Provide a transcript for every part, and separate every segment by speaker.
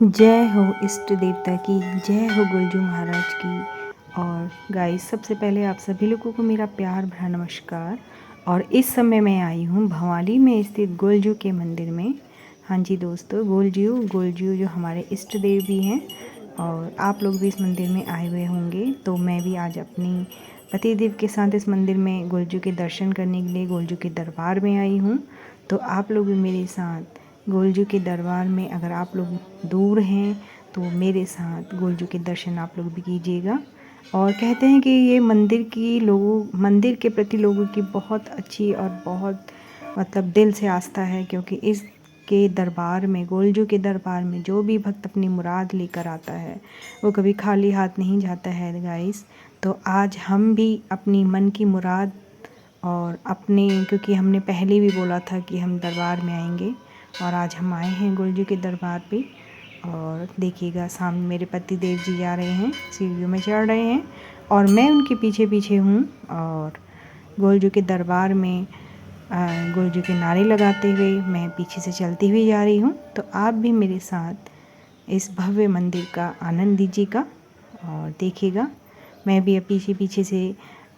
Speaker 1: जय हो इष्ट देवता की, जय हो गुलजू महाराज की। और गाइस, सबसे पहले आप सभी लोगों को मेरा प्यार भरा नमस्कार। और इस समय मैं आई हूँ भवाली में स्थित गोलजू के मंदिर में। हाँ जी दोस्तों, गोलजू जो हमारे इष्ट देव भी हैं और आप लोग भी इस मंदिर में आए हुए होंगे। तो मैं भी आज अपनी पतिदेव के साथ इस मंदिर में गोलजू के दर्शन करने के लिए गोलजू के दरबार में आई हूँ। तो आप लोग भी मेरे साथ गोलजू के दरबार में, अगर आप लोग दूर हैं तो मेरे साथ गोलजू के दर्शन आप लोग भी कीजिएगा। और कहते हैं कि ये मंदिर के प्रति लोगों की बहुत अच्छी और बहुत दिल से आस्था है, क्योंकि इसके दरबार में, गोलजू के दरबार में जो भी भक्त अपनी मुराद लेकर आता है वो कभी खाली हाथ नहीं जाता है गाइस। तो आज हम भी अपनी मन की मुराद और क्योंकि हमने पहले भी बोला था कि हम दरबार में आएंगे, और आज हम आए हैं गोलजू के दरबार पे। और देखिएगा, सामने मेरे पति देव जी जा रहे हैं, सीढ़ियों में चढ़ रहे हैं और मैं उनके पीछे पीछे हूँ। और गोलजू के दरबार में गोलजू के नारे लगाते हुए मैं पीछे से चलती हुई जा रही हूँ। तो आप भी मेरे साथ इस भव्य मंदिर का आनंद लीजिएगा और देखिएगा। मैं भी पीछे पीछे से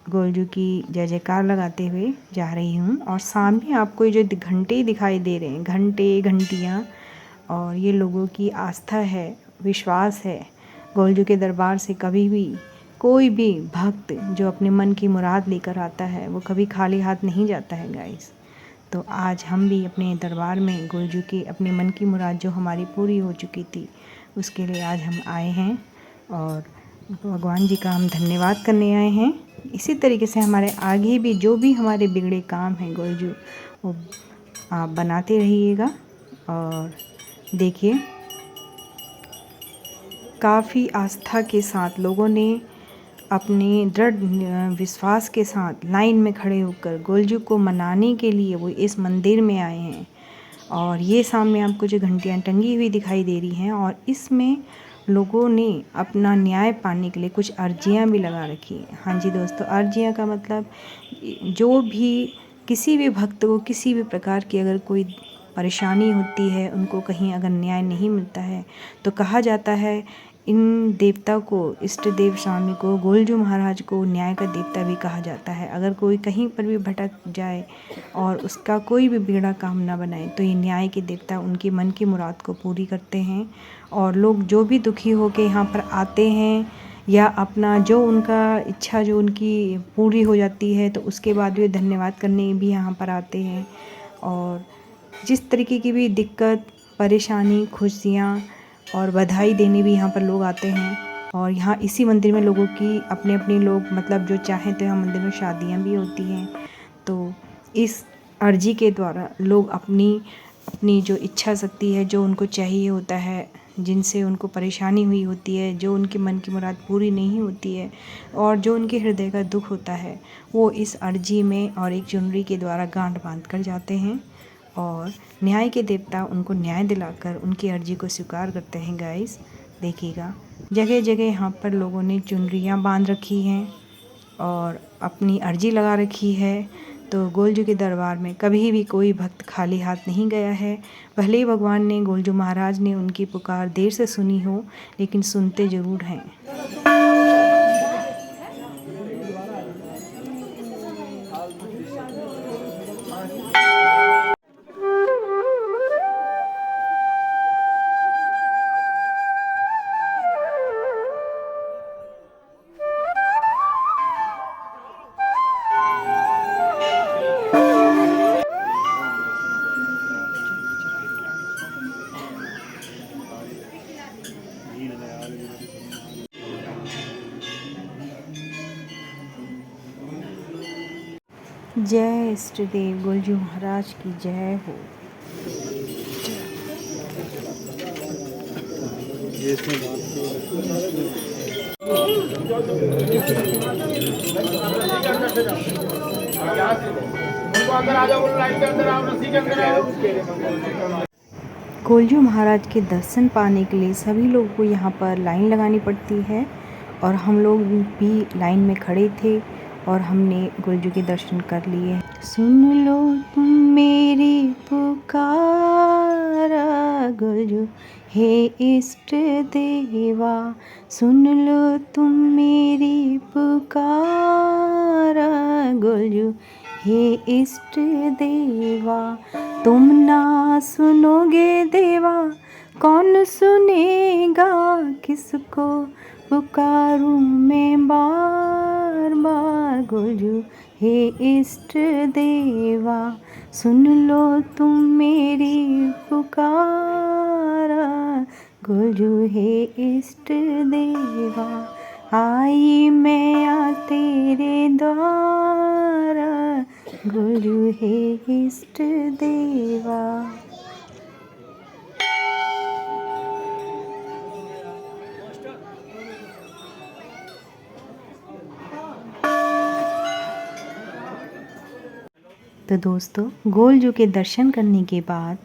Speaker 1: गोलजू की जय जयकार लगाते हुए जा रही हूँ। और सामने आपको ये जो घंटे दिखाई दे रहे हैं, घंटियाँ, और ये लोगों की आस्था है, विश्वास है। गोलजू के दरबार से कभी भी कोई भी भक्त जो अपने मन की मुराद लेकर आता है वो कभी खाली हाथ नहीं जाता है गाइस। तो आज हम भी अपने दरबार में गोलजू की अपने मन की मुराद जो हमारी पूरी हो चुकी थी उसके लिए आज हम आए हैं और भगवान जी का हम धन्यवाद करने आए हैं। इसी तरीके से हमारे आगे भी जो भी हमारे बिगड़े काम हैं गोलजू, वो आप बनाते रहिएगा। और देखिए, काफ़ी आस्था के साथ लोगों ने अपने दृढ़ विश्वास के साथ लाइन में खड़े होकर गोलजू को मनाने के लिए वो इस मंदिर में आए हैं। और ये सामने आपको जो घंटियाँ टंगी हुई दिखाई दे रही हैं, और इसमें लोगों ने अपना न्याय पाने के लिए कुछ अर्जियाँ भी लगा रखी हैं। हाँ जी दोस्तों, अर्जियाँ का मतलब जो भी किसी भी भक्त को किसी भी प्रकार की अगर कोई परेशानी होती है, उनको कहीं अगर न्याय नहीं मिलता है, तो कहा जाता है इन देवता को, इष्ट देव स्वामी को, गोलजू महाराज को न्याय का देवता भी कहा जाता है। अगर कोई कहीं पर भी भटक जाए और उसका कोई भी बिगड़ा काम ना बनाए, तो ये न्याय के देवता उनकी मन की मुराद को पूरी करते हैं। और लोग जो भी दुखी होकर यहाँ पर आते हैं या अपना जो उनका इच्छा जो उनकी पूरी हो जाती है, तो उसके बाद वे धन्यवाद करने भी यहाँ पर आते हैं। और जिस तरीके की भी दिक्कत, परेशानी, खुशियाँ और बधाई देने भी यहाँ पर लोग आते हैं। और यहाँ इसी मंदिर में लोगों की अपने अपने लोग जो चाहें तो यहाँ मंदिर में शादियाँ भी होती हैं। तो इस अर्जी के द्वारा लोग अपनी अपनी जो इच्छा शक्ति है, जो उनको चाहिए होता है, जिनसे उनको परेशानी हुई होती है, जो उनके मन की मुराद पूरी नहीं होती है और जो उनके हृदय का दुख होता है, वो इस अर्जी में और एक चुनरी के द्वारा गांठ बांध कर जाते हैं। और न्याय के देवता उनको न्याय दिलाकर उनकी अर्जी को स्वीकार करते हैं गाइस। देखिएगा, जगह जगह यहाँ पर लोगों ने चुनरियाँ बांध रखी हैं और अपनी अर्जी लगा रखी है। तो गोलजू के दरबार में कभी भी कोई भक्त खाली हाथ नहीं गया है। भले ही भगवान ने, गोलजू महाराज ने उनकी पुकार देर से सुनी हो, लेकिन सुनते ज़रूर हैं। जय इष्ट देव गोलजू महाराज की जय हो। गोलजू महाराज के दर्शन पाने के लिए सभी लोगों को यहाँ पर लाइन लगानी पड़ती है, और हम लोग भी लाइन में खड़े थे और हमने गोलजू के दर्शन कर लिए। सुन लो तुम मेरी पुकार गोलजू हे इष्ट देवा सुन लो तुम मेरी पुकारा गोलजू। हे इष्ट देवा तुम ना सुनोगे देवा कौन सुनेगा, किसको पुकारूं मैं बार बार गोलजू। हे इष्ट देवा सुन लो तुम मेरी पुकारा गोलजू। हे इष्ट देवा आई मैं आ तेरे द्वारा गोलजू। हे इष्ट देवा। तो दोस्तों गोलजू के दर्शन करने के बाद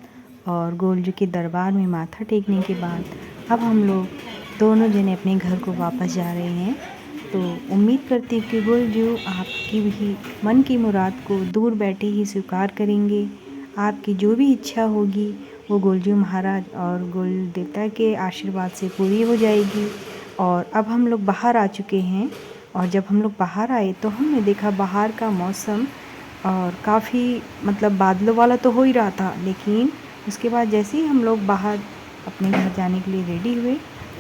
Speaker 1: और गोलजू के दरबार में माथा टेकने के बाद अब हम लोग दोनों जने अपने घर को वापस जा रहे हैं। तो उम्मीद करती हूँ कि गोलजू आपकी भी मन की मुराद को दूर बैठे ही स्वीकार करेंगे। आपकी जो भी इच्छा होगी वो गोलजू महाराज और गोल देवता के आशीर्वाद से पूरी हो जाएगी। और अब हम लोग बाहर आ चुके हैं और जब हम लोग बाहर आए तो हमने देखा बाहर का मौसम और काफ़ी मतलब बादलों वाला तो हो ही रहा था, लेकिन उसके बाद जैसे ही हम लोग बाहर अपने घर जाने के लिए रेडी हुए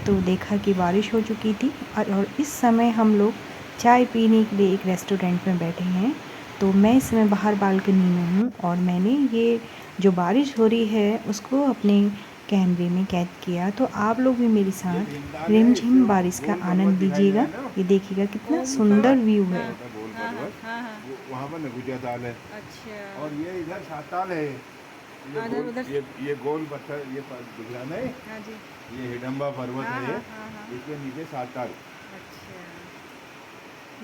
Speaker 1: तो देखा कि बारिश हो चुकी थी। और इस समय हम लोग चाय पीने के लिए एक रेस्टोरेंट में बैठे हैं। तो मैं इस समय बाहर बालकनी में हूँ और मैंने ये जो बारिश हो रही है उसको अपने कैमरे में कैद किया। तो आप लोग भी मेरे साथ रिमझिम बारिश का आनंद लीजिएगा। ये देखिएगा कितना सुंदर व्यू है।
Speaker 2: वहाँ पर नगुजा ताल है।
Speaker 3: अच्छा।
Speaker 2: और ये इधर साताल है। ये गोल पत्थर ये दिख रहा है।
Speaker 3: हाँ जी।
Speaker 2: ये हिडम्बा पर्वत
Speaker 3: हाँ,
Speaker 2: है।
Speaker 3: हाँ, हाँ।
Speaker 2: इसके नीचे साताल।
Speaker 3: अच्छा,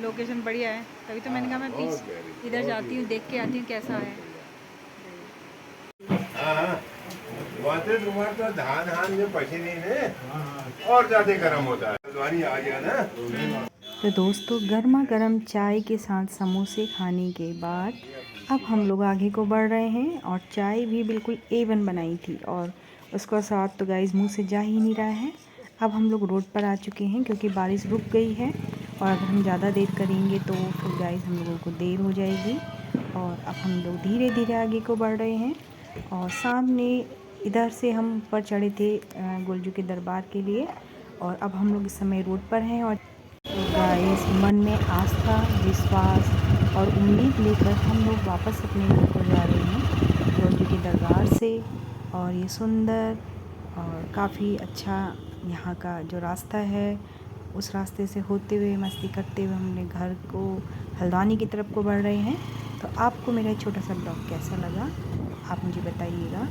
Speaker 3: लोकेशन बढ़िया है, तभी तो मैंने कहा मैं प्लीज इधर जाती हूँ, देख के आती हूँ कैसा है।
Speaker 2: हाँ, तो धान हान जो पसीने है और ज्यादा गर्म होता है। हल्द्वानी आ गया ना।
Speaker 1: तो दोस्तों गर्मा गर्म चाय के साथ समोसे खाने के बाद अब हम लोग आगे को बढ़ रहे हैं और चाय भी बिल्कुल A1 बनाई थी और उसका स्वाद तो गाइस मुंह से जा ही नहीं रहा है। अब हम लोग रोड पर आ चुके हैं क्योंकि बारिश रुक गई है और अगर हम ज़्यादा देर करेंगे तो फिर गाइस हम लोगों को देर हो जाएगी। और अब हम लोग धीरे धीरे आगे को बढ़ रहे हैं और सामने इधर से हम ऊपर चढ़े थे गोलजू के दरबार के लिए और अब हम लोग इस समय रोड पर हैं। और गाइस मन में आस्था विश्वास और उम्मीद लेकर हम लोग वापस अपने घर को जा रहे हैं गोलजू के दरबार से। और ये सुंदर और काफ़ी अच्छा यहाँ का जो रास्ता है उस रास्ते से होते हुए मस्ती करते हुए हमने घर को हल्द्वानी की तरफ को बढ़ रहे हैं। तो आपको मेरा छोटा सा ब्लॉग कैसा लगा आप मुझे बताइएगा।